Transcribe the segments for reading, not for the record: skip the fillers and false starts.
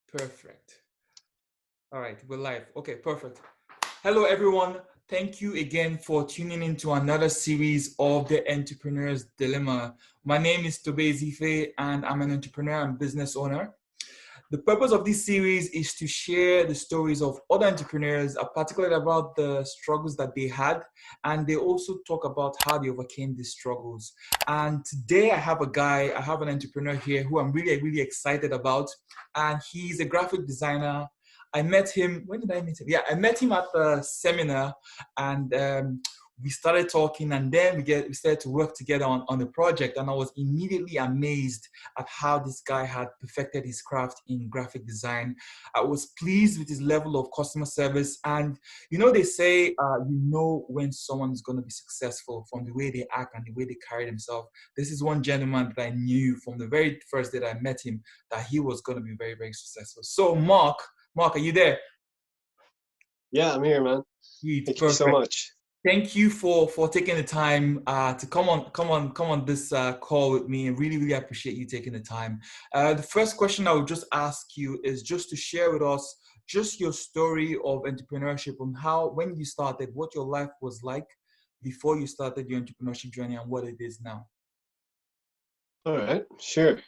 Perfect. All right, we're live. Okay, perfect. Hello, everyone. Thank you again for tuning into another series of The Entrepreneur's Dilemma. My name is Tobe Zife, and I'm an entrepreneur and business owner. The purpose of this series is to share the stories of other entrepreneurs, particularly about the struggles that they had, and they also talk about how they overcame these struggles. And today I have an entrepreneur here who I'm really, really excited about, and he's a graphic designer. I met him, when did I meet him? Yeah, I met him at the seminar, and we started talking, and then we started to work together on the project, and I was immediately amazed at how this guy had perfected his craft in graphic design. I was pleased with his level of customer service. And they say, when someone's going to be successful from the way they act and the way they carry themselves. This is one gentleman that I knew from the very first day that I met him that he was going to be very, very successful. So Mark, are you there? Yeah, I'm here, man. Sweet, Thank you so perfect. much. Thank you for taking the time to come on this call with me. I really, really appreciate you taking the time. The first question I would just ask you is just to share with us just your story of entrepreneurship and when you started, what your life was like before you started your entrepreneurship journey and what it is now. All right, sure.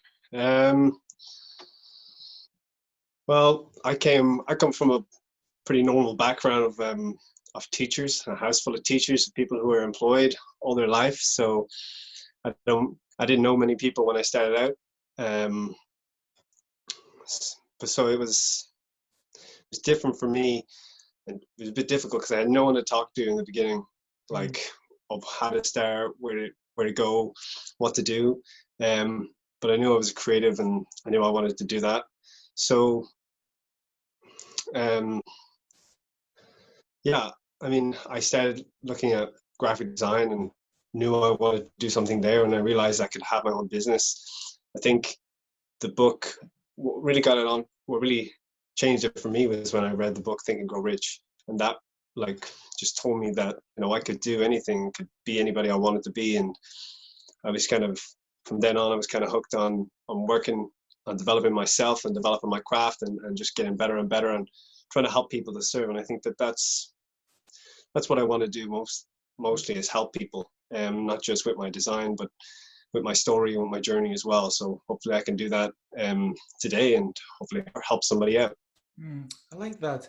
Well, I come from a pretty normal background of teachers, a house full of teachers, people who are employed all their life. So I didn't know many people when I started out. But so it was different for me, and it was a bit difficult because I had no one to talk to in the beginning, like of how to start, where to go, what to do. But I knew I was creative, and I knew I wanted to do that. So, yeah, I mean, I started looking at graphic design and knew I wanted to do something there, and I realized I could have my own business. I think the book, what really changed it for me was when I read the book Think and Grow Rich, and that just told me that I could do anything, could be anybody I wanted to be. And I was kind of, from then on, I was kind of hooked on working on developing myself and developing my craft, and just getting better and better and trying to help people to serve. And I think that's what I want to do mostly is help people, not just with my design, but with my story and with my journey as well. So hopefully I can do that today, and hopefully help somebody out. I like that.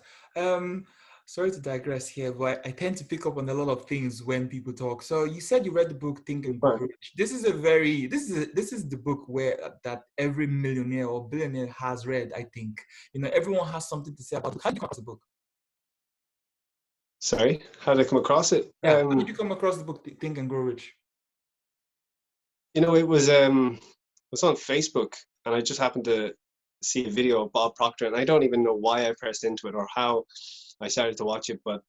Sorry to digress here, but I tend to pick up on a lot of things when people talk. So you said you read the book Think and Grow Rich. This is the book that every millionaire or billionaire has read. I think everyone has something to say about it. How did you come across the book? Sorry, how did I come across it? Yeah, how did you come across the book Think and Grow Rich? It was on Facebook, and I just happened to see a video of Bob Proctor, and I don't even know why I pressed into it or how I started to watch it, but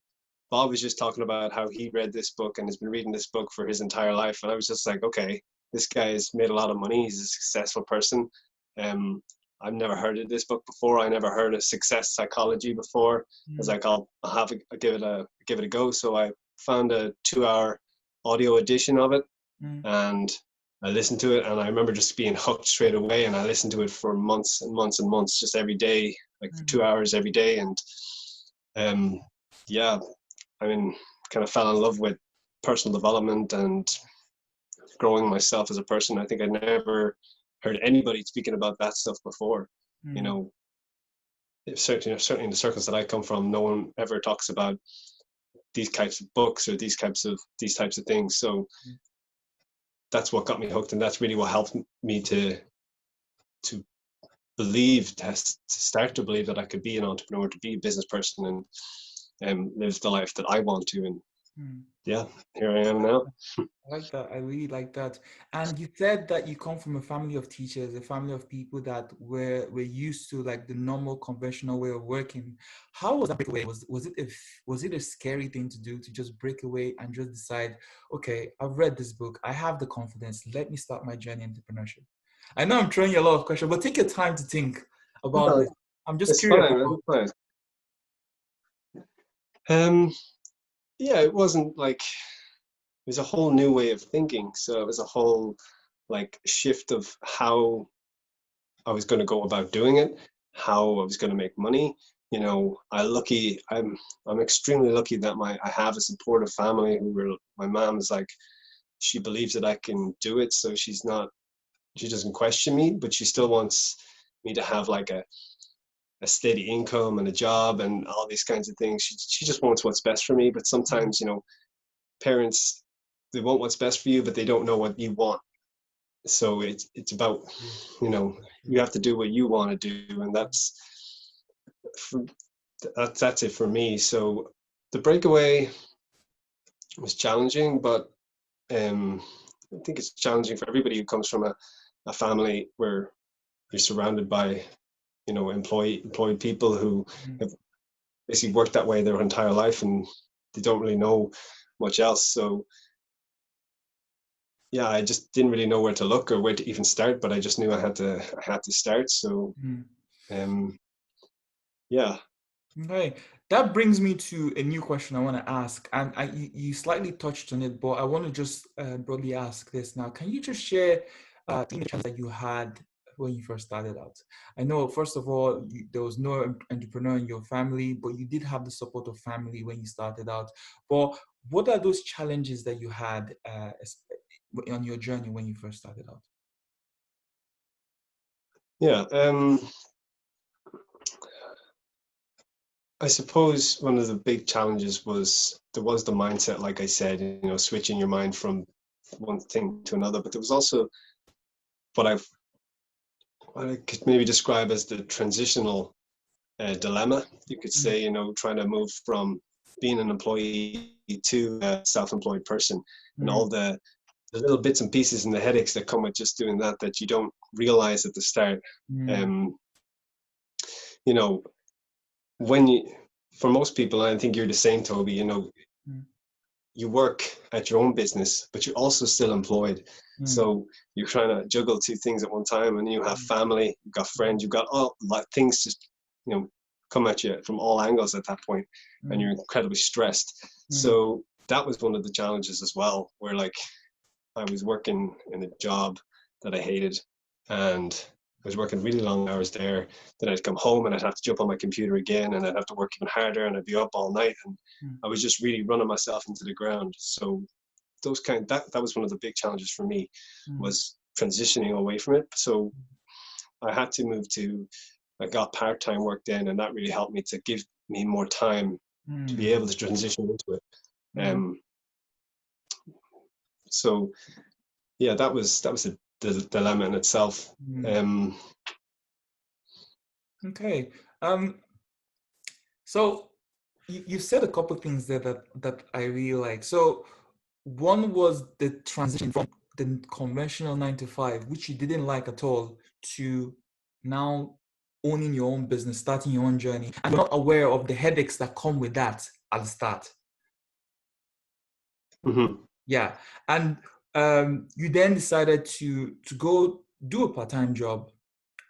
Bob was just talking about how he read this book and has been reading this book for his entire life. And I was just like, okay, this guy has made a lot of money. He's a successful person. I've never heard of this book before. I never heard of success psychology before. I was like, I'll give it a go. So I found a 2-hour audio edition of it, and I listened to it, and I remember just being hooked straight away. And I listened to it for months and months and months, just every day, for 2 hours every day. And yeah, I mean, kind of fell in love with personal development and growing myself as a person. I think I never heard anybody speaking about that stuff before. Certainly in the circles that I come from, no one ever talks about these types of books or these types of things. So that's what got me hooked, and that's really what helped me to start to believe that I could be an entrepreneur, to be a business person, and live the life that I want to. And yeah, here I am now. I like that. I really like that. And you said that you come from a family of teachers, a family of people that were used to like the normal conventional way of working. How was that breakaway? Was it a scary thing to do, to just break away and just decide, okay, I've read this book, I have the confidence, let me start my journey in entrepreneurship? I know I'm throwing you a lot of questions, but take your time to think about this. I'm just curious. Fine. Yeah, it wasn't like, it was a whole new way of thinking. So it was a whole shift of how I was going to go about doing it, how I was going to make money. You know, I'm extremely lucky that I have a supportive family my mom is like, she believes that I can do it, so she doesn't question me, but she still wants me to have like a steady income and a job and all these kinds of things. She just wants what's best for me. But sometimes, you know, parents, they want what's best for you, but they don't know what you want. So it's about, you know, you have to do what you want to do, and for, that's it for me. So the breakaway was challenging, but I think it's challenging for everybody who comes from a family where you're surrounded by, you know, employed people who have basically worked that way their entire life, and they don't really know much else. So yeah, I just didn't really know where to look or where to even start, but I just knew I had to start. So yeah. Okay, that brings me to a new question I want to ask, and you slightly touched on it, but I want to just broadly ask this now. Can you just share the chance that you had when you first started out? I know, first of all, there was no entrepreneur in your family, but you did have the support of family when you started out. But what are those challenges that you had on your journey when you first started out? Yeah. I suppose one of the big challenges was the mindset, like I said, you know, switching your mind from one thing to another. But there was also what I could maybe describe as the transitional dilemma. You could say, you know, trying to move from being an employee to a self-employed person, and all the little bits and pieces and the headaches that come with just doing that you don't realize at the start. You know, for most people, and I think you're the same, Toby, you know, you work at your own business, but you're also still employed. So you're trying to juggle two things at one time, and you have family, you've got friends, you've got all like things just, you know, come at you from all angles at that point, and you're incredibly stressed. So that was one of the challenges as well, where like I was working in a job that I hated, and I was working really long hours there. Then I'd come home and I'd have to jump on my computer again, and I'd have to work even harder, and I'd be up all night, and I was just really running myself into the ground. So that was one of the big challenges for me, was transitioning away from it. So I got part-time work then, and that really helped me to give me more time to be able to transition into it. So yeah, that was the dilemma in itself. Okay. So you said a couple of things there that I really like. So one was the transition from the conventional 9 to 5, which you didn't like at all, to now owning your own business, starting your own journey, and you're not aware of the headaches that come with that at the start. Yeah. And you then decided to go do a part-time job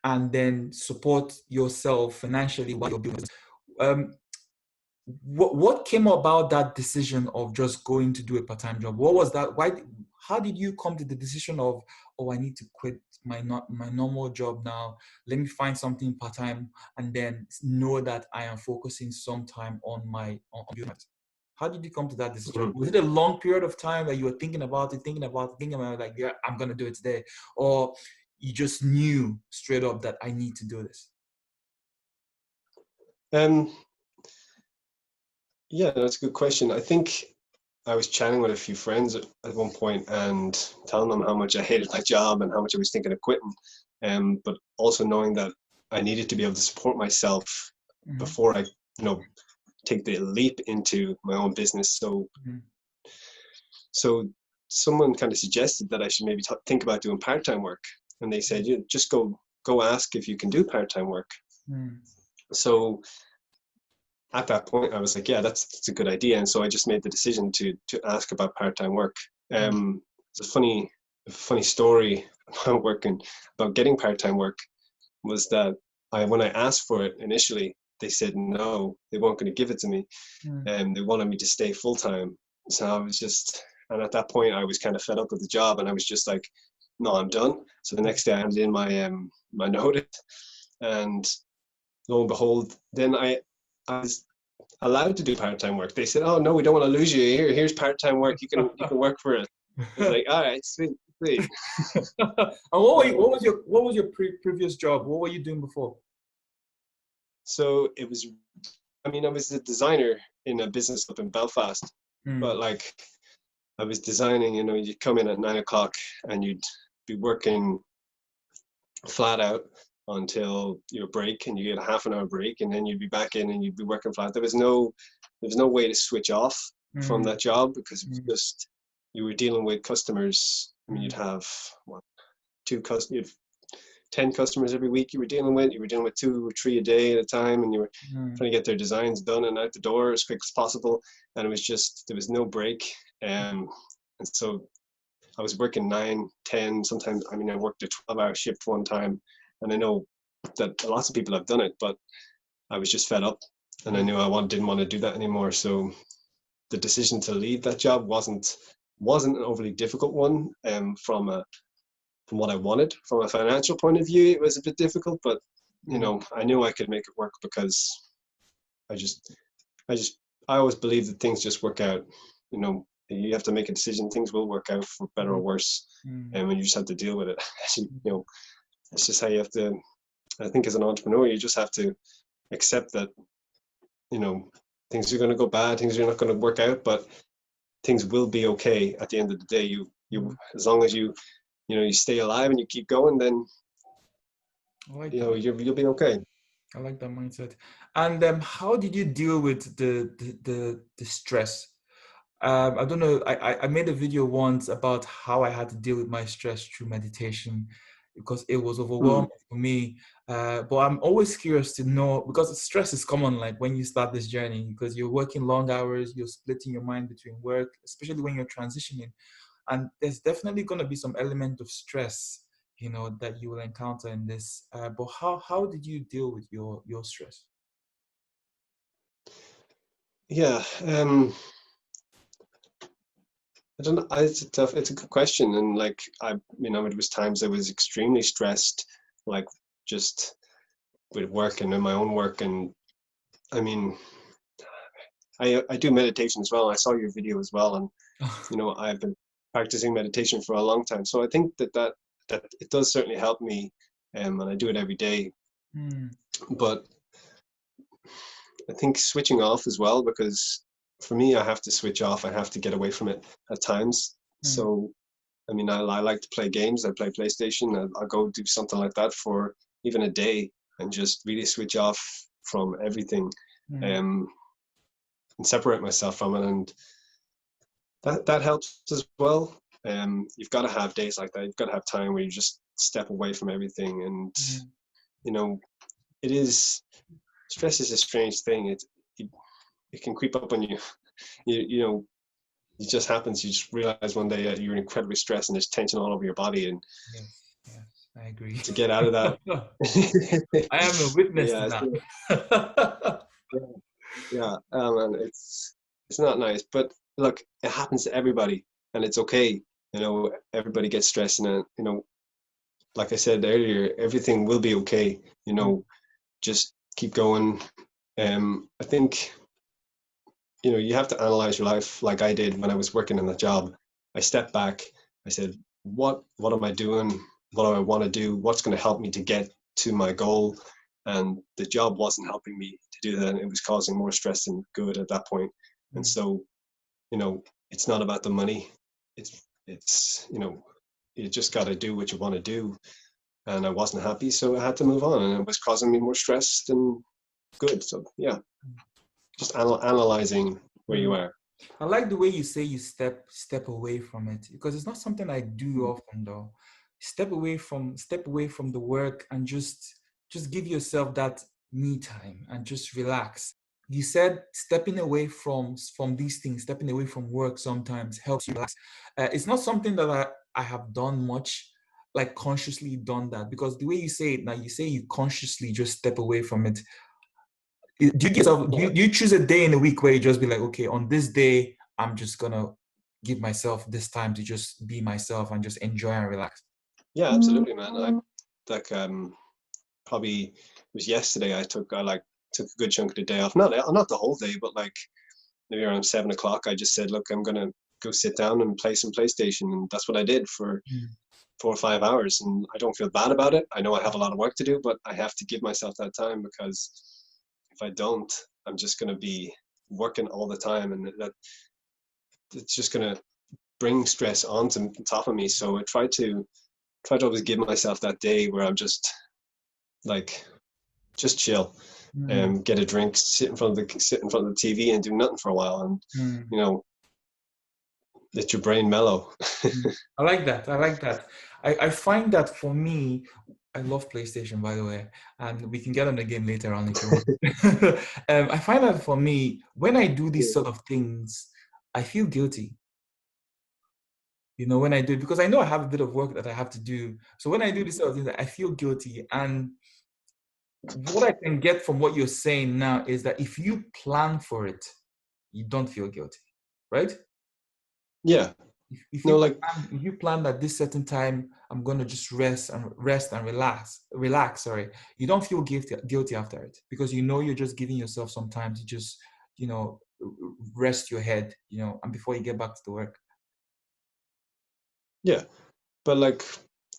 and then support yourself financially while you're building. What came about that decision of just going to do a part-time job? What was that? How did you come to the decision of, oh, I need to quit my normal job now, let me find something part-time, and then know that I am focusing some time on doing it? How did you come to that decision? Was it a long period of time that you were thinking about it, like, yeah, I'm gonna do it today, or you just knew straight up that I need to do this? Yeah, that's a good question. I think I was chatting with a few friends at one point and telling them how much I hated my job and how much I was thinking of quitting. But also knowing that I needed to be able to support myself before I, you know, take the leap into my own business. So someone kind of suggested that I should maybe think about doing part-time work, and they said, you know, just go ask if you can do part-time work. So at that point, I was like, yeah, that's a good idea. And so I just made the decision to ask about part-time work. It's a funny story about getting part-time work was that when I asked for it initially, they said no, they weren't going to give it to me, and they wanted me to stay full-time. So I was and at that point, I was kind of fed up with the job, and I was just like, no, I'm done. So the next day I handed in my notice, and lo and behold, then I was allowed to do part-time work. They said, "Oh no, we don't want to lose you. Here's part-time work. You can work for it." I was like, "All right, sweet, sweet." And what was your previous job? What were you doing before? So it was, I mean, I was a designer in a business up in Belfast, but like I was designing, you'd come in at 9 o'clock and you'd be working flat out until your break, and you get a half an hour break, and then you'd be back in and you'd be working flat. There was no way to switch off from that job, because it was just, you were dealing with customers. I mean, you'd have what, you'd have 10 customers every week you were dealing with. You were dealing with 2 or 3 a day at a time, and you were trying to get their designs done and out the door as quick as possible. And it was just, there was no break. And so I was working 9, 10, sometimes, I mean, I worked a 12-hour shift one time, and I know that lots of people have done it, but I was just fed up, and I knew didn't want to do that anymore. So the decision to leave that job wasn't an overly difficult one. From what I wanted, from a financial point of view, it was a bit difficult, but I knew I could make it work, because I always believe that things just work out. You have to make a decision. Things will work out for better or worse, and when you just have to deal with it. It's just how you have to. I think as an entrepreneur, you just have to accept that things are going to go bad, things are not going to work out, but things will be okay at the end of the day. You as long as you stay alive and you keep going, then you'll be okay. I like that mindset. And how did you deal with the stress? I don't know. I made a video once about how I had to deal with my stress through meditation, because it was overwhelming for me. But I'm always curious to know, because stress is common, like when you start this journey, because you're working long hours, you're splitting your mind between work, especially when you're transitioning. And there's definitely going to be some element of stress, that you will encounter in this. But how did you deal with your stress? Yeah, I don't know. It's a good question, and like it was times I was extremely stressed, like just with work and in my own work, and I mean, I do meditation as well. I saw your video as well, and I've been practicing meditation for a long time, so I think that it does certainly help me, and I do it every day. But I think switching off as well, because for me, I have to switch off. I have to get away from it at times. So, I mean, I like to play games. I play PlayStation. I'll go do something like that for even a day, and just really switch off from everything, and separate myself from it. And that helps as well. You've got to have days like that. You've got to have time where you just step away from everything. And, stress is a strange thing. It can creep up on you. It just happens. You just realize one day you're incredibly stressed and there's tension all over your body. And yes, I agree. to get out of that. I am a witness to that. And it's not nice. But look, it happens to everybody, and it's okay. Everybody gets stressed, and like I said earlier, everything will be okay. Just keep going. I think you have to analyze your life like I did when I was working in the job. I stepped back. I said, what am I doing? What do I want to do? What's going to help me to get to my goal? And the job wasn't helping me to do that. And it was causing more stress than good at that point. And so, it's not about the money. It's you just got to do what you want to do. And I wasn't happy, so I had to move on, and it was causing me more stress than good. So yeah, just analyzing where you are. I like the way you say you step away from it, because it's not something I do often though. Step away from the work and just give yourself that me time and just relax. You said stepping away from these things, stepping away from work sometimes helps you relax. It's not something that I have done much, like consciously done that, because the way you say it now, you say you consciously just step away from it. Do you give yourself, do you choose a day in the week where you just be like, okay, on this day, I'm just gonna give myself this time to just be myself and just enjoy and relax? Yeah, absolutely, man. I like probably it was yesterday. I took a good chunk of the day off. Not the whole day, but like maybe around 7 o'clock. I just said, look, I'm gonna go sit down and play some PlayStation, and that's what I did for Mm. 4 or 5 hours. And I don't feel bad about it. I know I have a lot of work to do, but I have to give myself that time, because if I don't, I'm just gonna be working all the time, and that it's just gonna bring stress onto top of me. So I try to always give myself that day where I'm just like just chill Mm. and get a drink, sit in front of the TV and do nothing for a while, and Mm. you know, let your brain mellow. Mm. I like that. I like that. I find that for me, I love PlayStation, by the way, and we can get on the game later on if you want. I find that for me, when I do these sort of things, I feel guilty. You know, when I do it, because I know I have a bit of work that I have to do. So when I do these sort of things, I feel guilty. And what I can get from what you're saying now is that if you plan for it, you don't feel guilty, right? Yeah, If no, like you plan that this certain time I'm going to just rest and relax, sorry, you don't feel guilty after it, because you know you're just giving yourself some time to just, you know, rest your head, you know, and before you get back to the work. yeah, but like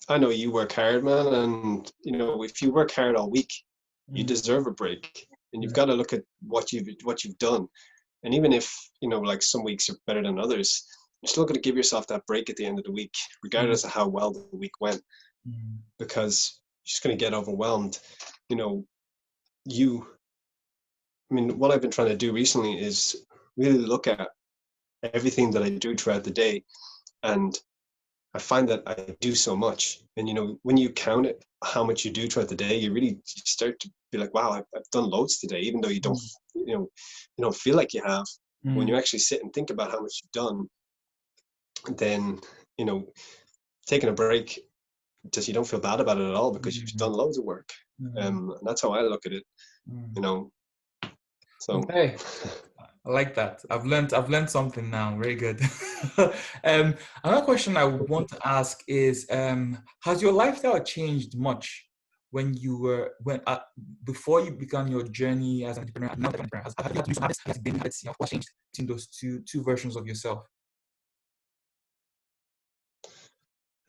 I know you work hard, man, and you know if you work hard all week, you Mm, deserve a break, and you've mm, got to look at what you've done. And even if, you know, like some weeks are better than others, you're still going to give yourself that break at the end of the week, mm, regardless of how well the week went, mm, because you're just going to get overwhelmed. You know, you, I mean, what I've been trying to do recently is really look at everything that I do throughout the day. And I find that I do so much. And, you know, when you count it, how much you do throughout the day, you really start to be like, wow, I've done loads today, even though mm, you don't feel like you have. When mm, you actually sit and think about how much you've done, then, you know, taking a break, just you don't feel bad about it at all, because you've mm, done loads of work. mm, And that's how I look at it, you mm. know. So Okay. I like that. I've learned something now. Very good. Another question I want to ask is, has your lifestyle changed much when you were before you began your journey as an entrepreneur? And now that you're an entrepreneur, have you had to do some habits? Has it been habits? You know, what changed between those two versions of yourself?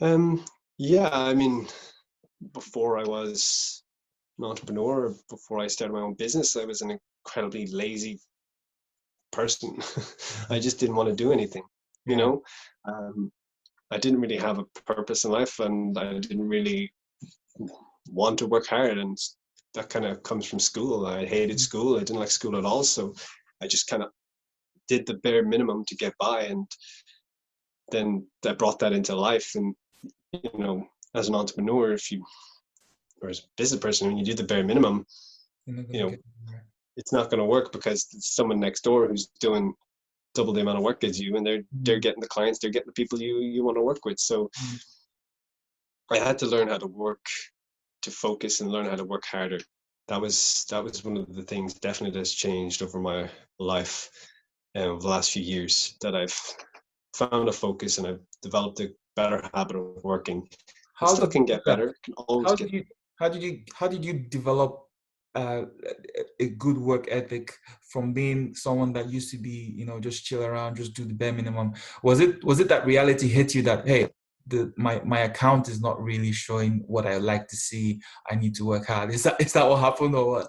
um yeah, I mean, before I was an entrepreneur, before I started my own business, I was an incredibly lazy person. I just didn't want to do anything, you Yeah. know. um, I didn't really have a purpose in life, and I didn't really want to work hard, and that kind of comes from school. I hated school. I didn't like school at all, so I just kind of did the bare minimum to get by, and then that brought that into life. And you know, as an entrepreneur, if you or as a business person, when you do the bare minimum, You're not you gonna know, get anywhere. it's not going to work, because it's someone next door who's doing double the amount of work as you, and they're Mm, getting the clients, they're getting the people you want to work with. So mm, I had to learn how to work, to focus, and learn how to work harder. That was one of the things definitely that's changed over my life over the last few years, that I've found a focus, and I've developed a better habit of working. It How still did you can do get that? better, can always How get. did you how did you develop a good work ethic from being someone that used to be, you know, just chill around, just do the bare minimum? Was it that reality hit you that, hey, my account is not really showing what I like to see. I need to work hard. Is that what happened or what?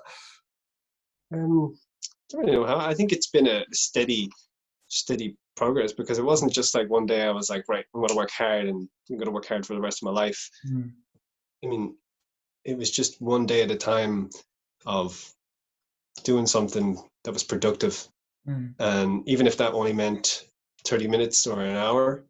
um I don't really know how. I think it's been a steady progress, because it wasn't just like one day I was like, right, I'm going to work hard, and I'm going to work hard for the rest of my life. Mm, I mean, it was just one day at a time of doing something that was productive. mm, And even if that only meant 30 minutes or an hour,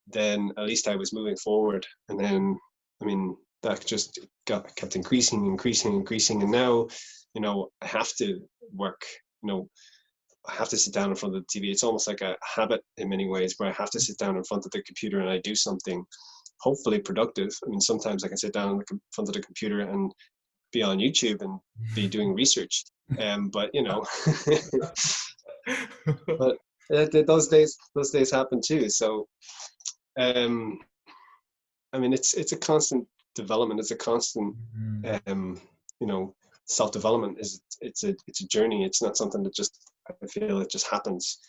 then at least I was moving forward. And then, I mean, that just kept increasing. And now, you know, I have to work, you know, I have to sit down in front of the TV. It's almost like a habit in many ways, where I have to sit down in front of the computer and I do something hopefully productive. I mean, sometimes I can sit down in front of the computer and be on YouTube and be doing research. But you know, but those days happen too. So um, I mean, it's a constant development. It's a constant, you know, self-development. It's a journey. It's not something that just, I feel it just happens.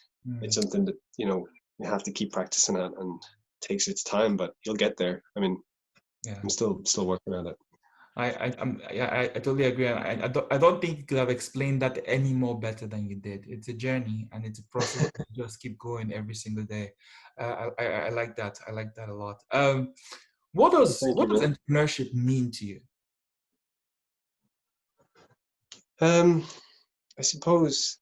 It's something that, you know, you have to keep practicing at, and takes its time, but you'll get there. I mean, Yeah. I'm still working at it. I totally agree. I don't think you could have explained that any more better than you did. It's a journey and it's a process. You just keep going every single day. I like that. I like that a lot. What does Thank you, man. entrepreneurship mean to you? I suppose,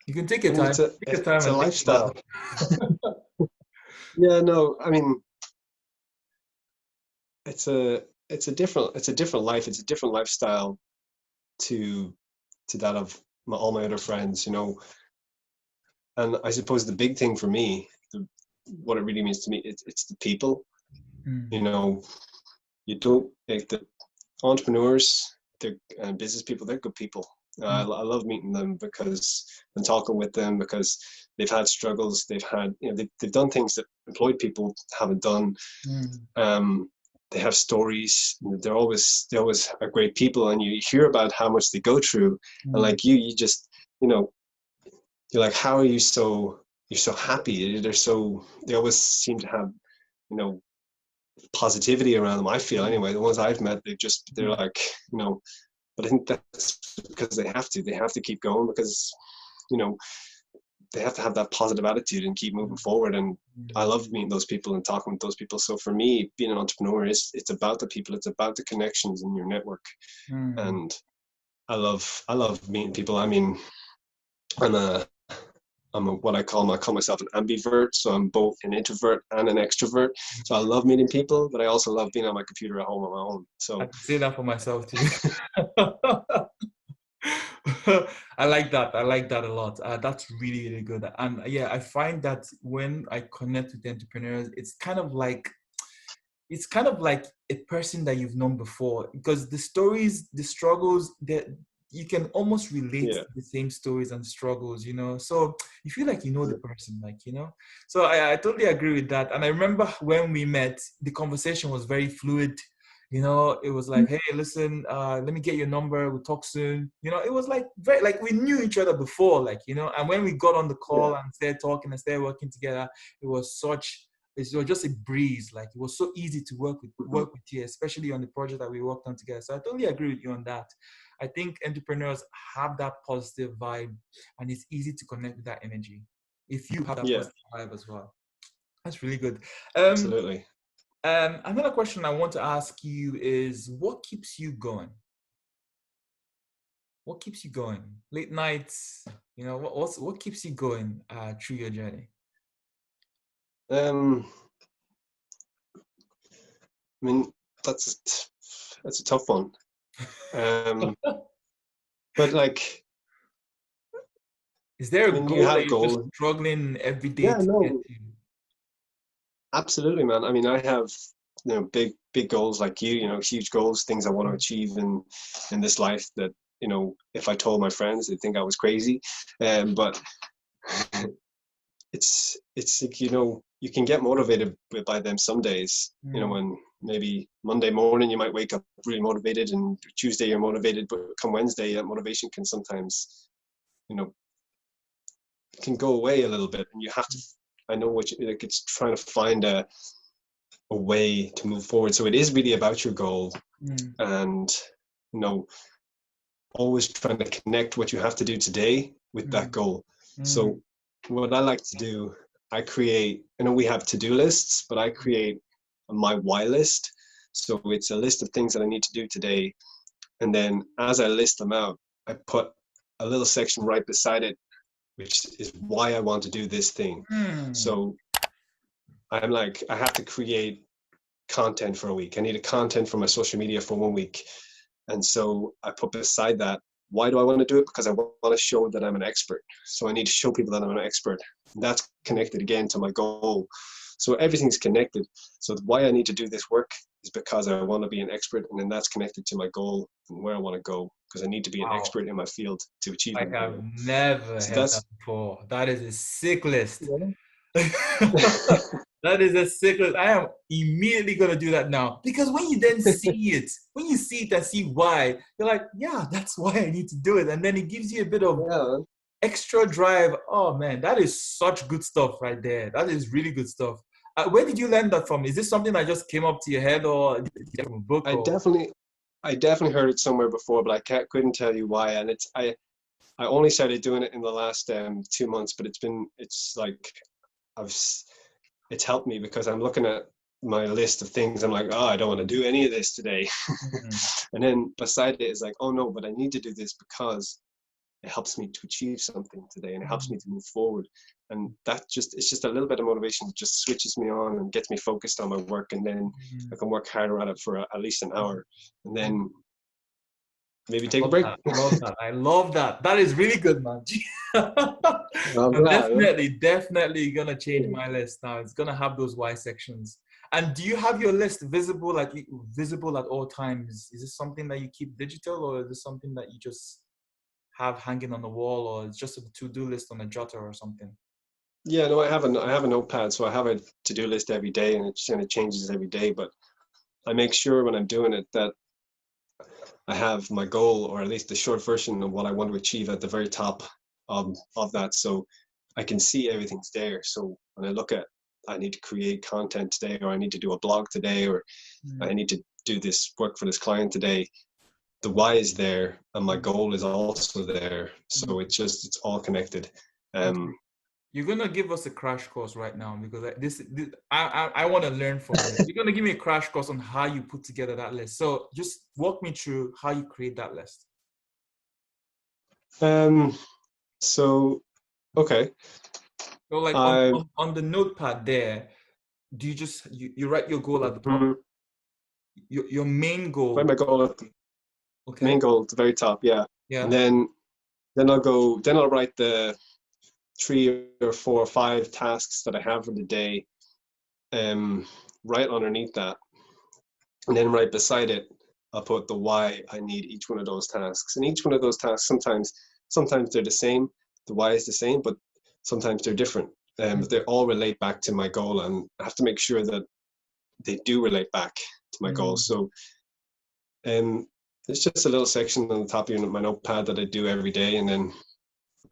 You can take I your mean, time. Take your time it's a and think about lifestyle. it. Yeah, no, I mean, it's a different life. It's a different lifestyle to that of all my other friends, you know. And I suppose the big thing for me, what it really means to me, it's the people. You know, you don't, like, the entrepreneurs, they're, and business people, they're good people. I love meeting them because, and talking with them, because they've had struggles, they've had, you know, they've done things that employed people haven't done. They have stories. They're always are great people, and you hear about how much they go through, and like you just, you know, you're like, how are you you're so happy? They always seem to have, you know, positivity around them. I feel anyway. The ones I've met, they're like, you know, but I think that's because they have to keep going, because, you know, they have to have that positive attitude and keep moving forward. And I love meeting those people and talking with those people. So for me, being an entrepreneur it's about the people, it's about the connections in your network. And I love meeting people. I mean, I'm what I call myself an ambivert. So I'm both an introvert and an extrovert. So I love meeting people, but I also love being on my computer at home on my own. I So can say that for myself too. I like that. I like that a lot. That's really, really good. And yeah, I find that when I connect with entrepreneurs, it's kind of like a person that you've known before, because the stories, the struggles, that you can almost relate yeah, to the same stories and struggles, you know. So you feel like you know the person, like, you know. So I totally agree with that. And I remember when we met, the conversation was very fluid. You know, it was like, hey, listen, let me get your number. We'll talk soon. You know, it was like very, like we knew each other before, like, you know. And when we got on the call yeah, and started talking and started working together, it was just a breeze. Like, it was so easy to work with you, especially on the project that we worked on together. So I totally agree with you on that. I think entrepreneurs have that positive vibe, and it's easy to connect with that energy if you have that yeah, positive vibe as well. That's really good. Um, absolutely. Another question I want to ask you is, what keeps you going? What keeps you going? Late nights, you know, what keeps you going through your journey? I mean, that's a tough one. But like, Is there I a mean, you goal that have you're just goals. struggling every day Yeah, to get no, to? absolutely, man. I mean, I have, you know, big goals like you know, huge goals, things I want to achieve in this life that, you know, if I told my friends, they'd think I was crazy. But it's like, you know, you can get motivated by them some days. You know, when maybe Monday morning you might wake up really motivated, and Tuesday you're motivated, but come Wednesday that motivation can sometimes, you know, can go away a little bit, and you have to, I know what you, like, it's trying to find a way to move forward. So it is really about your goal, and, you know, always trying to connect what you have to do today with that goal. So what I like to do, I create, I know we have to-do lists, but I create my why list. So it's a list of things that I need to do today. And then as I list them out, I put a little section right beside it, which is why I want to do this thing. So I'm like, I have to create content for a week. I need a content for my social media for 1 week. And so I put beside that, why do I want to do it? Because I want to show that I'm an expert. So I need to show people that I'm an expert. That's connected again to my goal. So everything's connected. So why I need to do this work is because I want to be an expert. And then that's connected to my goal and where I want to go, because I need to be an Wow. expert in my field to achieve I my have goal. never So heard that that's, before. That is a sick list. yeah. That is a secret. I am immediately gonna do that now because when you then see it, when you see it and see why, you're like, yeah, that's why I need to do it, and then it gives you a bit of Yeah. extra drive. Oh man, that is such good stuff right there. That is really good stuff. Where did you learn that from? Is this something that just came up to your head, or did you get it from a book? I Or definitely, I definitely heard it somewhere before, but couldn't tell you why. And I only started doing it in the last 2 months, but it's like I've, it's helped me because I'm looking at my list of things. I'm like, oh, I don't want to do any of this today. Mhm. And then beside it is like, oh no, but I need to do this because it helps me to achieve something today and it helps me to move forward. And it's just a little bit of motivation that just switches me on and gets me focused on my work. And then I Mhm. can work harder at it for at least an hour and Mhm. then maybe I take a love break. that. I love that. I love that. That is really good, man. I'm I'm glad. definitely gonna change my list now. It's gonna have those Y sections. And do you have your list visible, like visible at all times? Is this something that you keep digital, or is this something that you just have hanging on the wall, or it's just a to-do list on a jotter or something? Yeah, no, I have a notepad, so I have a to-do list every day, and it kind of changes every day. But I make sure when I'm doing it that I have my goal, or at least the short version of what I want to achieve at the very top of that, so I can see everything's there. So when I look at, I need to create content today, or I need to do a blog today, or I Mm. need to do this work for this client today, the why is there, and my Mm. goal is also there. Mm. So it's all connected. Okay. Um, You're gonna give us a crash course right now because this I want to learn from this. You're gonna give me a crash course on how you put together that list. So just walk me through how you create that list. um, so okay. So like I on the notepad there, do you just you write your goal at the top? mm, Your main write goal, my goal at the main okay? goal at the very top, yeah. And Yeah. then I'll write the 3 or 4 or 5 tasks that I have for the day, um, right underneath that. And then right beside it, I'll put the why I need each one of those tasks. And each one of those tasks, sometimes they're the same. The why is the same, but sometimes they're different. But they Mm. all relate back to my goal, and I have to make sure that they do relate back to my goal. Mm. So um, it's just a little section on the top of my notepad that I do every day, and then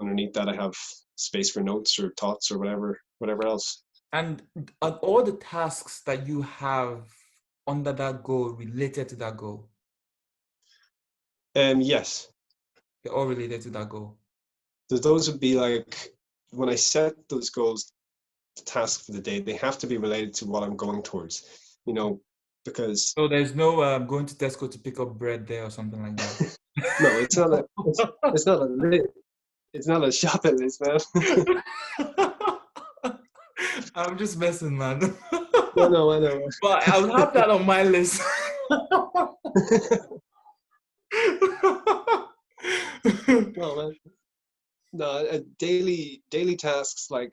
underneath that I have space for notes or thoughts or whatever else. And are all the tasks that you have under that goal related to that goal? Yes, They're all related to that goal. so those would be like when I set those goals, the tasks for the day, they have to be related to what I'm going towards, you know, because So there's no going to Tesco to pick up bread there or something like that. no, it's not it's not a shopping list, man. I'm just messing, man. I know. But I'll have that on my list. No, man. No, daily tasks, like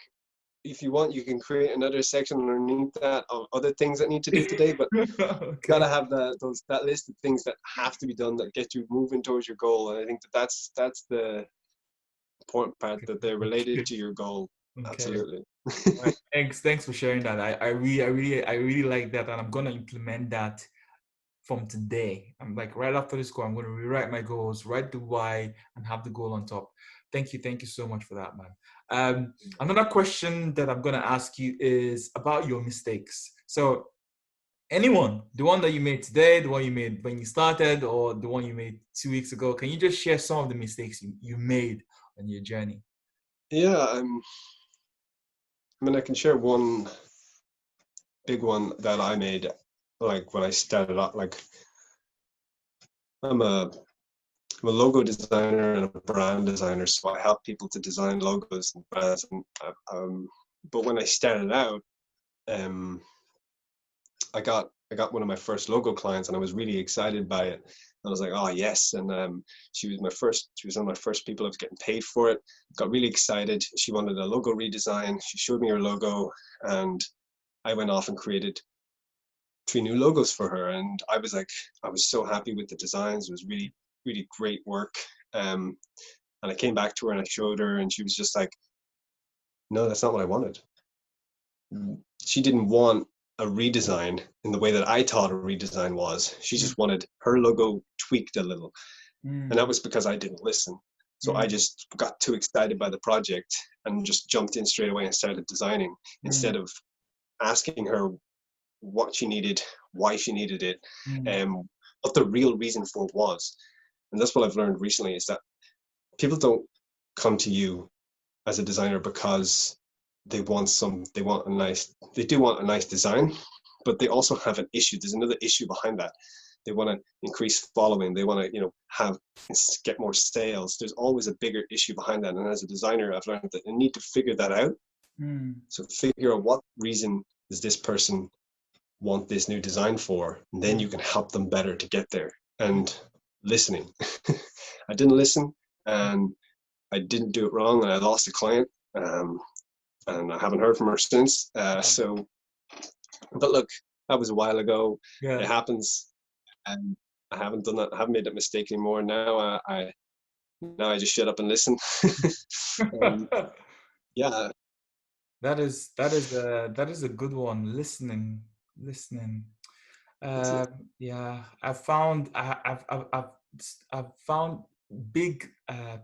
if you want, you can create another section underneath that of other things that need to do today. But you Okay. gotta have that list of things that have to be done that get you moving towards your goal. And I think that's the important part, that they're related to your goal. Okay. Absolutely. All right. Thanks for sharing that. I really like that, and I'm gonna implement that from today. I'm like right after this call, I'm gonna rewrite my goals, write the why, and have the goal on top. Thank you so much for that, man. Another question that I'm gonna ask you is about your mistakes. So anyone, the one that you made today, the one you made when you started, or the one you made 2 weeks ago, can you just share some of the mistakes you made on your journey? Yeah, I mean, I can share one big one that I made, like when I started out. Like I'm a I'm a logo designer and a brand designer, so I help people to design logos and brands. And but when I started out, um, I got one of my first logo clients, and I was really excited by it. I was like, oh yes, and she was one of my first people I was getting paid for it. Got really excited. She wanted a logo redesign. She showed me her logo, and I went off and created 3 new logos for her. And I was so happy with the designs. It was really, really great work. Um, and I came back to her and I showed her, and she was just like, no, that's not what I wanted. she didn't want a redesign in the way that I thought a redesign was. She mm, just wanted her logo tweaked a little. And that mm, was because I didn't listen. So I mm, just got too excited by the project and just jumped in straight away and started designing instead mm, of asking her what she needed, why she needed it, mm, and what the real reason for it was. And that's what I've learned recently is that people don't come to you as a designer because they do want a nice design, but they also have an issue. There's another issue behind that. They want to increase following. They want to, have get more sales. There's always a bigger issue behind that. And as a designer, I've learned that I need to figure that out. mm. So figure out what reason does this person want this new design for, and then you Mm. can help them better to get there. And listening. I didn't listen, and I didn't do it wrong, and I lost a client. And I haven't heard from her since. But look, that was a while ago. It Yeah. happens, and I haven't done that. I haven't made that mistake anymore. Now I just shut up and listen. um, yeah, that is a good one. Listening. it's, Yeah, I've found big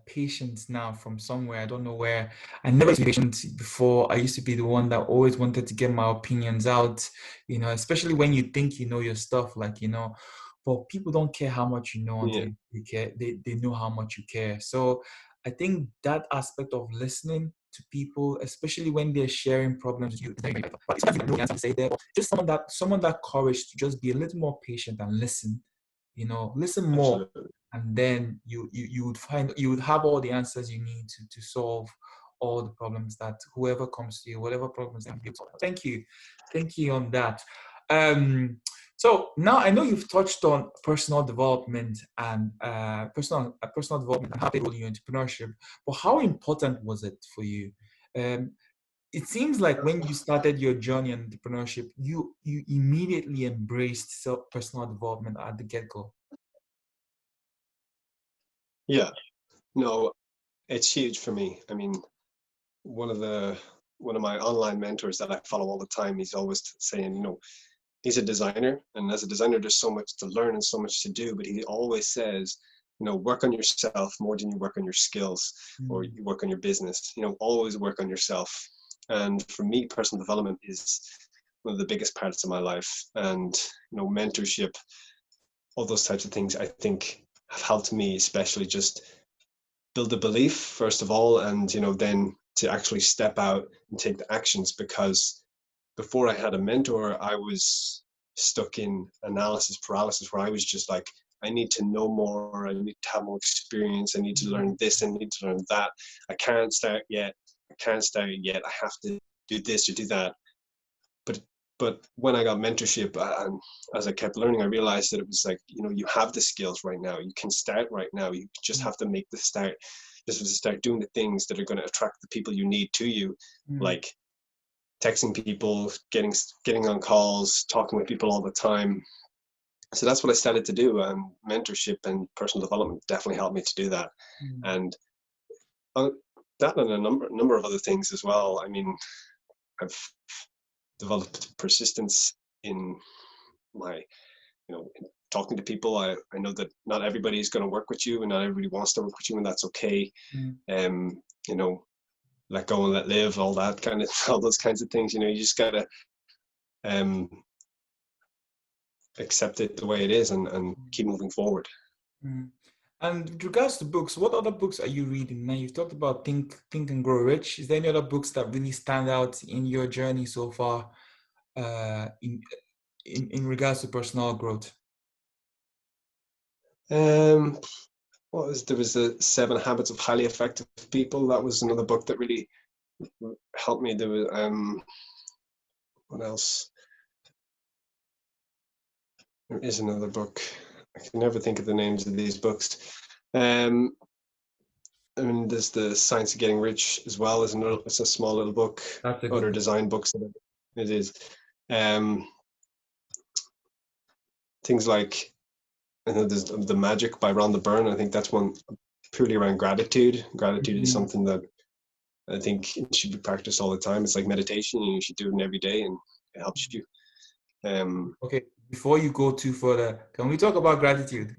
patience now from somewhere. I don't know where. I never used to be patient before. I used to be the one that always wanted to get my opinions out, especially when you think you know your stuff, but people don't care how much you know yeah, until you care. They know how much you care. So I think that aspect of listening to people, especially when they're sharing problems with you, is very vital. But it's not even the answer to say there, but just someone that courage to just be a little more patient and listen, listen more, absolutely. and then you would have all the answers you need to solve all the problems that whoever comes to you, whatever problems they have. Thank you on that. So now I know you've touched on personal development and personal development and how they role in your entrepreneurship. But how important was it for you? Um, it seems like when you started your journey in entrepreneurship, you immediately embraced personal development at the get-go. Yeah, no, it's huge for me. I mean, one of the one of my online mentors that I follow all the time, he's always saying, he's a designer, and as a designer there's so much to learn and so much to do, but he always says, work on yourself more than you work on your skills or Mm, you work on your business. Always work on yourself. And for me, personal development is one of the biggest parts of my life. And mentorship, all those types of things, I think have helped me, especially just build a belief first of all, and then to actually step out and take the actions. Because before I had a mentor, I was stuck in analysis paralysis, where I was just like, I need to know more, I need to have more experience, I need to learn this, I need to learn that. I can't start yet. I have to do this or do that. But when I got mentorship, and as I kept learning, I realized that it was like, you have the skills right now. You can start right now. You just mm, have to make the start. Just have to start doing the things that are going to attract the people you need to you, mm, like texting people, getting on calls, talking with people all the time. So that's what I started to do. Mentorship and personal development definitely helped me to do that, mm, and uh, that and a number of other things as well. I mean, I've developed persistence in my, talking to people. I know that not everybody is going to work with you, and not everybody wants to work with you, and that's okay. mm, Um, you know, let go and let live, all that kind of, all those kinds of things. You just gotta um accept it the way it is, and keep moving forward. mm. And with regards to books, what other books are you reading? Now you've talked about Think and Grow Rich. Is there any other books that really stand out in your journey so far, uh, in in regards to personal growth? Um, there was the 7 Habits of Highly Effective People. That was another book that really helped me. There was what else? There is another book. I can never think of the names of these books. Um, I mean, there's the Science of Getting Rich as well. As another, it's a small little book. That's a good Other one. design books. It is. Um, things like, I know there's The Magic by Rhonda Byrne. I think that's one purely around gratitude. Gratitude is Mhm. something that I think it should be practiced all the time. It's like meditation, and you should do it every day, and it helps you. Okay, before you go too further, can we talk about gratitude?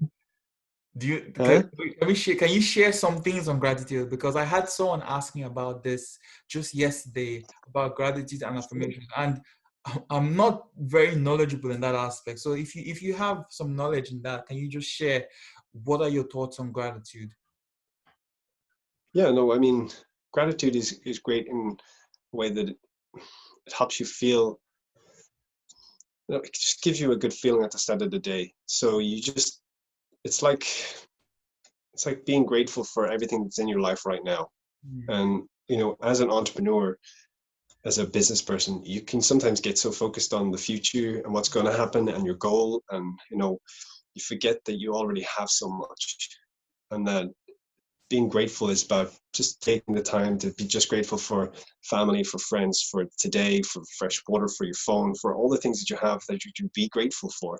Do you Huh? can you share some things on gratitude? Because I had someone ask me about this just yesterday about gratitude and affirmation, and I'm not very knowledgeable in that aspect. So if you have some knowledge in that, can you just share what are your thoughts on gratitude? Yeah, no, I mean, gratitude is great in a way that it helps you feel, it just gives you a good feeling at the start of the day. So you just, it's like, it's like being grateful for everything that's in your life right now. Mm, And, you know, as an entrepreneur, as a business person, you can sometimes get so focused on the future and what's going to happen and your goal. And, you know, you forget that you already have so much, and that being grateful is about just taking the time to be just grateful for family, for friends, for today, for fresh water, for your phone, for all the things that you have that you can be grateful for.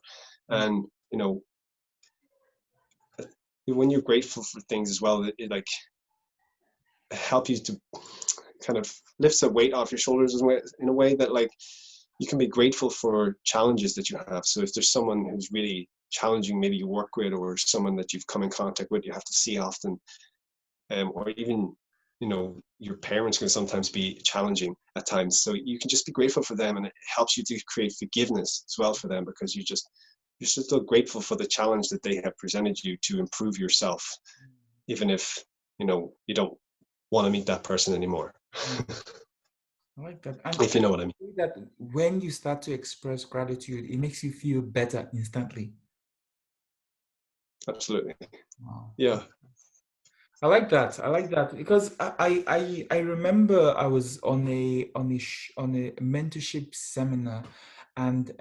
mm, And, you know, when you're grateful for things as well, it like help you to kind of lifts a weight off your shoulders in a way that like you can be grateful for challenges that you have. So if there's someone who's really challenging, maybe you work with, or someone that you've come in contact with, you have to see often, or even, you know, your parents can sometimes be challenging at times. So you can just be grateful for them, and it helps you to create forgiveness as well for them, because you're still grateful for the challenge that they have presented you to improve yourself, even if, you know, you don't want to meet that person anymore. mm. I like that. And If you know what I mean. that when you start to express gratitude, it makes you feel better instantly. Absolutely. Wow. Yeah. I like that. I like that because I remember I was on on a mentorship seminar, and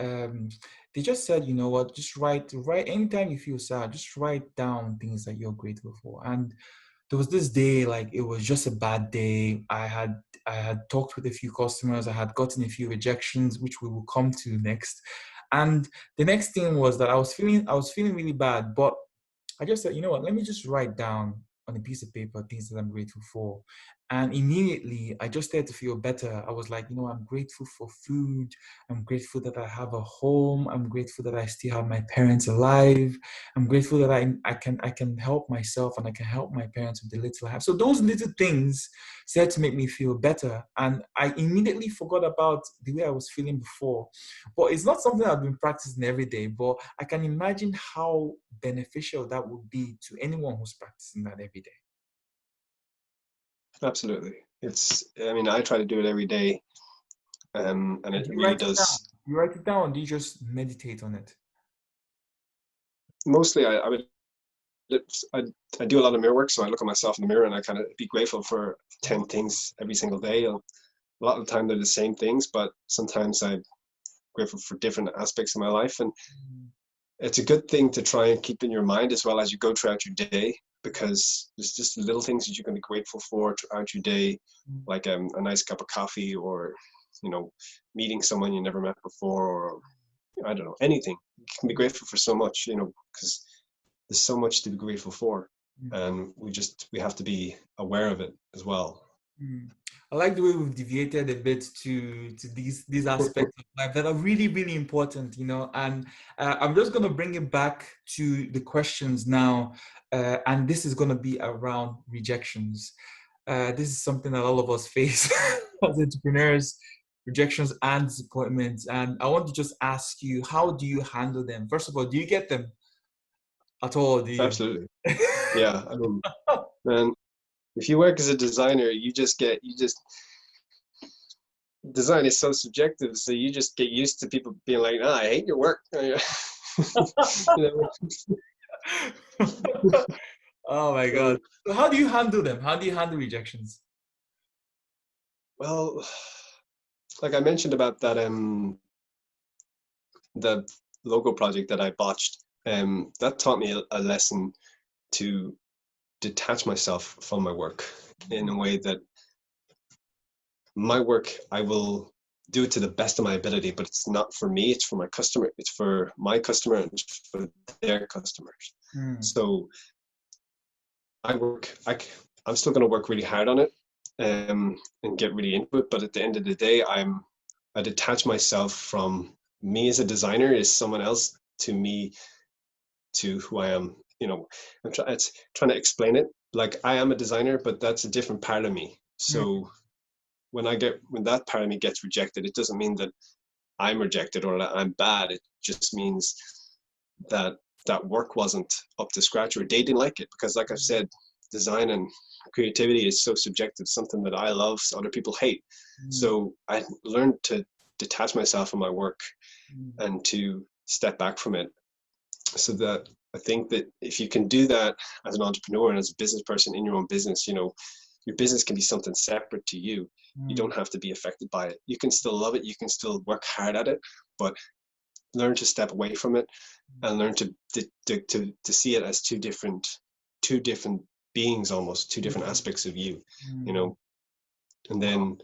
they just said, you know what, just write anytime you feel sad, just write down things that you're grateful for. And there was this day, like it was just a bad day. I had talked with a few customers. I had gotten a few rejections, which we will come to next. And the next thing was that I was feeling really bad, but I just said, you know what, let me just write down on a piece of paper things that I'm grateful for. And immediately I just started to feel better. I was like, you know, I'm grateful for food. I'm grateful that I have a home. I'm grateful that I still have my parents alive. I'm grateful that I can help myself and I can help my parents with the little I have. So those little things started to make me feel better. And I immediately forgot about the way I was feeling before. But it's not something I've been practicing every day, but I can imagine how beneficial that would be to anyone who's practicing that every day. Absolutely. It's, I mean, I try to do it every day, and And it do you really write it down? does. You write it down, or do you just meditate on it? Mostly, I would, I, I do a lot of mirror work, so I look at myself in the mirror and I kind of be grateful for 10 things every single day. A lot of the time they're the same things, but sometimes I'm grateful for different aspects of my life. And Mm, it's a good thing to try and keep in your mind as well as you go throughout your day, because there's just little things that you can be grateful for throughout your day, mm, like a nice cup of coffee, or, you know, meeting someone you never met before, or I don't know, anything. You can be grateful for so much, you know, because there's so much to be grateful for, mm, and we have to be aware of it as well. mm. I like the way we've deviated a bit to these aspects of life that are really, really important, you know. And I'm just going to bring it back to the questions now. And this is going to be around rejections. This is something that all of us face as entrepreneurs, rejections and disappointments. And I want to just ask you, how do you handle them? First of all, do you get them at all? Do you? Absolutely. Yeah. I mean, man, if you work as a designer, you just design is so subjective, so you just get used to people being like, "Ah, I hate your work." You know, Oh my God. so, So how do you handle them? How do you handle rejections? well, like I mentioned about that, the logo project that I botched, that taught me a lesson to detach myself from my work in a way that my work, I will do it to the best of my ability, but it's not for me, it's for my customer, it's for my customer, and it's for their customers. Mm, So I work, I'm still going to work really hard on it, and get really into it. But at the end of the day, I detach myself from me as a designer is someone else to me, to who I am. It's trying to explain it. Like, I am a designer, but that's a different part of me. Mm, So when that part of me gets rejected, it doesn't mean that I'm rejected or that I'm bad. It just means that that work wasn't up to scratch, or they didn't like it. Because, like I've said, design and creativity is so subjective. Something that I love, other people hate. mm, So I learned to detach myself from my work mm, and to step back from it. So that I think that if you can do that as an entrepreneur and as a business person in your own business, your business can be something separate to you. You mm, don't have to be affected by it. You can still love it. You can still work hard at it, but learn to step away from it and learn to see it as two different beings, almost two different mm, aspects of you, you mm. know. And Wow.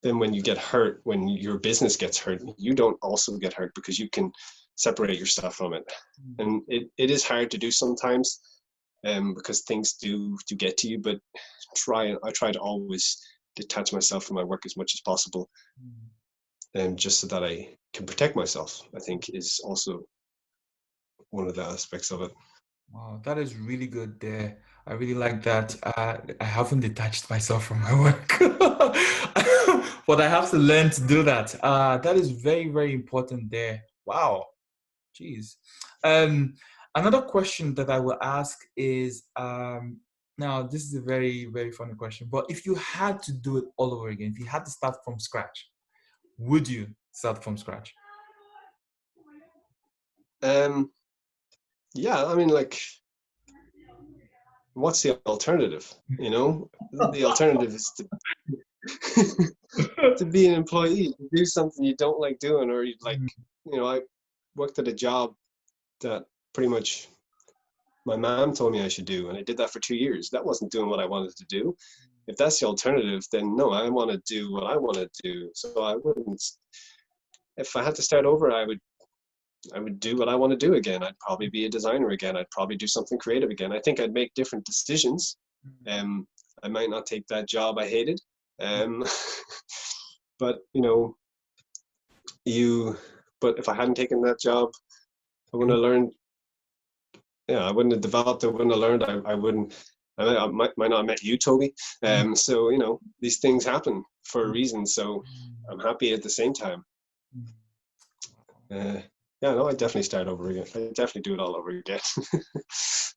then when you get hurt, when your business gets hurt, you don't also get hurt because you can separate yourself from it. Mm, And it is hard to do sometimes, because things do get to you. But I try to always detach myself from my work as much as possible, mm. just so that I can protect myself. I think is also one of the aspects of it. Wow, that is really good there. I really like that. I haven't detached myself from my work, but I have to learn to do that. That is very, very important there. Wow. Jeez. Um, Another question that I will ask is, now this is a very, very funny question, but if you had to do it all over again, if you had to start from scratch, would you start from scratch? Um, yeah, I mean, like, what's the alternative? The alternative is to be an employee, to do something you don't like doing, or you like. Mm, I worked at a job that pretty much my mom told me I should do, and I did that for 2 years. That wasn't doing what I wanted to do. If that's the alternative, then no, I want to do what I want to do. So I wouldn't. If I had to start over, I would do what I want to do again. I'd probably be a designer again. I'd probably do something creative again. I think I'd make different decisions. Um, I might not take that job I hated, um, but you. But if I hadn't taken that job, I wouldn't have learned. Yeah, I wouldn't have developed. I wouldn't have learned. I wouldn't. I might not have met you, Toby. So these things happen for a reason. So I'm happy at the same time. Uh, yeah, no, I definitely start over again. I definitely do it all over again.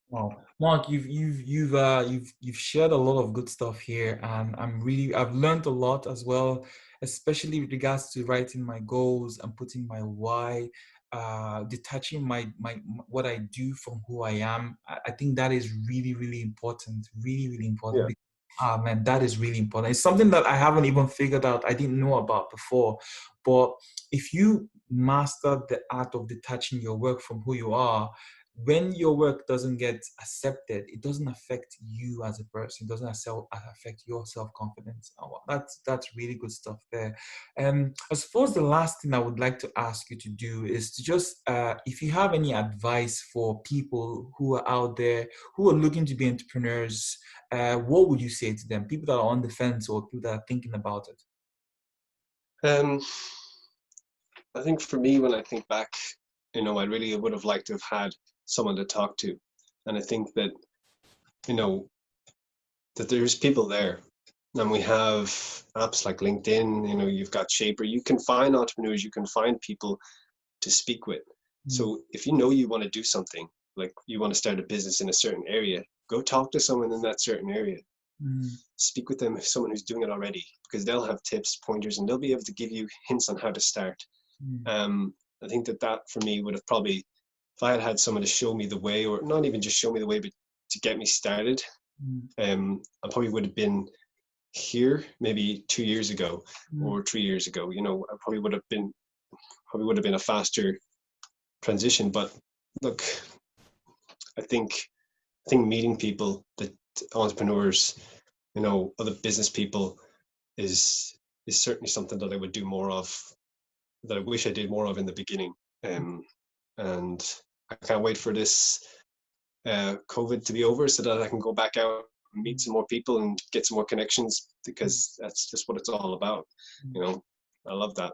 Wow, Mark, you've shared a lot of good stuff here, and I've learned a lot as well, especially with regards to writing my goals and putting my why, detaching my what I do from who I am. I think that is really, really important, really, really important. Yeah. Ah man, that is really important. It's something that I haven't even figured out. I didn't know about before, but if you master the art of detaching your work from who you are, when your work doesn't get accepted, it doesn't affect you as a person. It doesn't affect your self-confidence. Oh, wow, that's really good stuff there. I suppose the last thing I would like to ask you to do is to just, if you have any advice for people who are out there who are looking to be entrepreneurs, what would you say to them? People that are on the fence or people that are thinking about it. Um, I think for me, when I think back, I really would have liked to have had someone to talk to, and I think that you know that there's people there, and we have apps like LinkedIn. You've got Shaper. You can find entrepreneurs. You can find people to speak with. Mm, So if you know you want to do something, like you want to start a business in a certain area, go talk to someone in that certain area. mm, Speak with them, someone who's doing it already, because they'll have tips, pointers, and they'll be able to give you hints on how to start. mm, I think that for me would have probably, if I had had someone to show me the way, or not even just show me the way, but to get me started, mm, I probably would have been here maybe 2 years ago mm, or 3 years ago. I probably would have been a faster transition. But look, I think meeting people, that entrepreneurs, other business people, is certainly something that I would do more of, that I wish I did more of in the beginning. Um, and I can't wait for this COVID to be over so that I can go back out meet some more people and get some more connections, because that's just what it's all about. You know, I love that.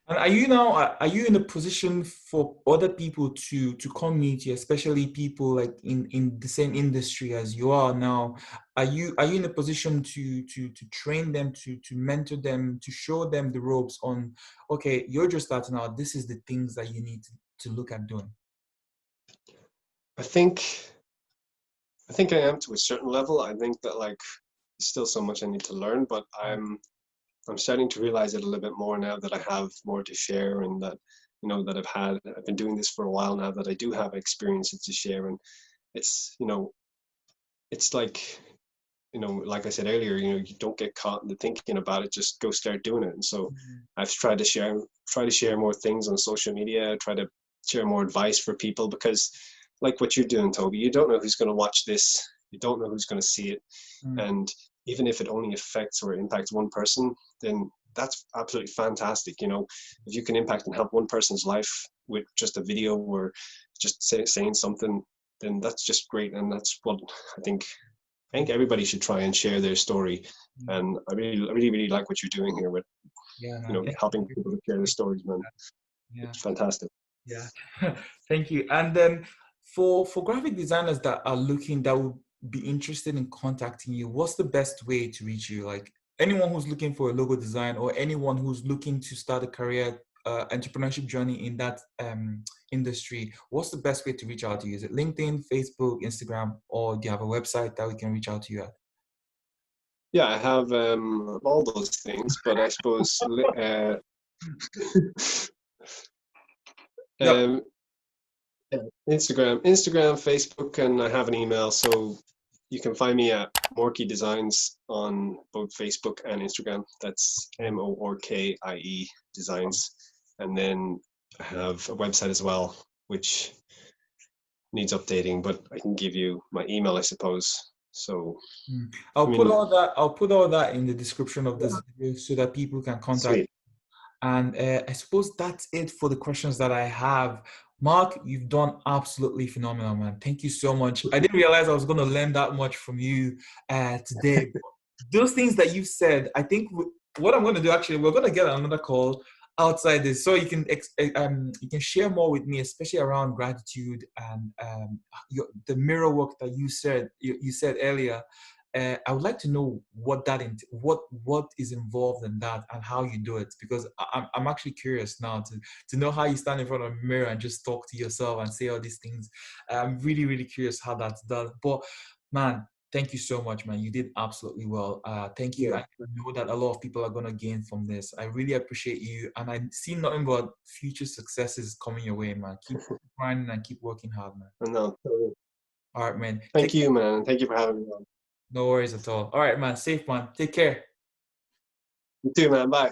And are you now, are you in a position for other people to come meet you, especially people like in the same industry as you are now? Are you in a position to train them, to mentor them, to show them the ropes on, okay, you're just starting out, this is the things that you need to look at doing? I think I am to a certain level. I think that like there's still so much I need to learn, but I'm starting to realize it a little bit more now that I have more to share, and that, you know, that I've been doing this for a while now, that I do have experiences to share. And it's, you know, it's like, you know, like I said earlier, you know, you don't get caught in the thinking about it, just go start doing it. And so I've tried to share more things on social media, try to share more advice for people, because like what you're doing, Toby, you don't know who's going to watch this, you don't know who's going to see it. And even if it only affects or impacts one person, then that's absolutely fantastic. You know, if you can impact and help one person's life with just a video or just saying something, then that's just great. And that's what I think everybody should try and share their story. And I really like what you're doing here with, Yeah, you man. know, helping people to share their stories, man. Yeah. It's fantastic. Yeah. Thank you. And then for graphic designers that are looking, that would be interested in contacting you, what's the best way to reach you? Like anyone who's looking for a logo design, or anyone who's looking to start a career entrepreneurship journey in that industry, what's the best way to reach out to you? Is it LinkedIn, Facebook, Instagram, or do you have a website that we can reach out to you at? Yeah, I have all those things, but I suppose Yep. um, Instagram, Facebook, and I have an email. So you can find me at Morkie Designs on both Facebook and Instagram. That's MORKIE Designs. And then I have a website as well, which needs updating, but I can give you my email, I suppose. So I'll I put mean, all that in the description of this video so that people can contact. sweet. And I suppose that's it for the questions that I have. Mark, you've done absolutely phenomenal, man. Thank you so much. I didn't realize I was going to learn that much from you today. Those things that you've said, I think what I'm going to do, actually, we're going to get another call outside this, so you can share more with me, especially around gratitude and the mirror work that you said earlier. I would like to know what is involved in that and how you do it, because I'm actually curious now to know how you stand in front of a mirror and just talk to yourself and say all these things. I'm really, really curious how that's done. But man, thank you so much, man. You did absolutely well. Thank you. Yeah. I know that a lot of people are going to gain from this. I really appreciate you. And I see nothing but future successes coming your way, man. Keep grinding and keep working hard, man. No, All right, man. thank you, man. Thank you for having me on. No worries at all. All right, man. Safe, man. Take care. You too, man. Bye.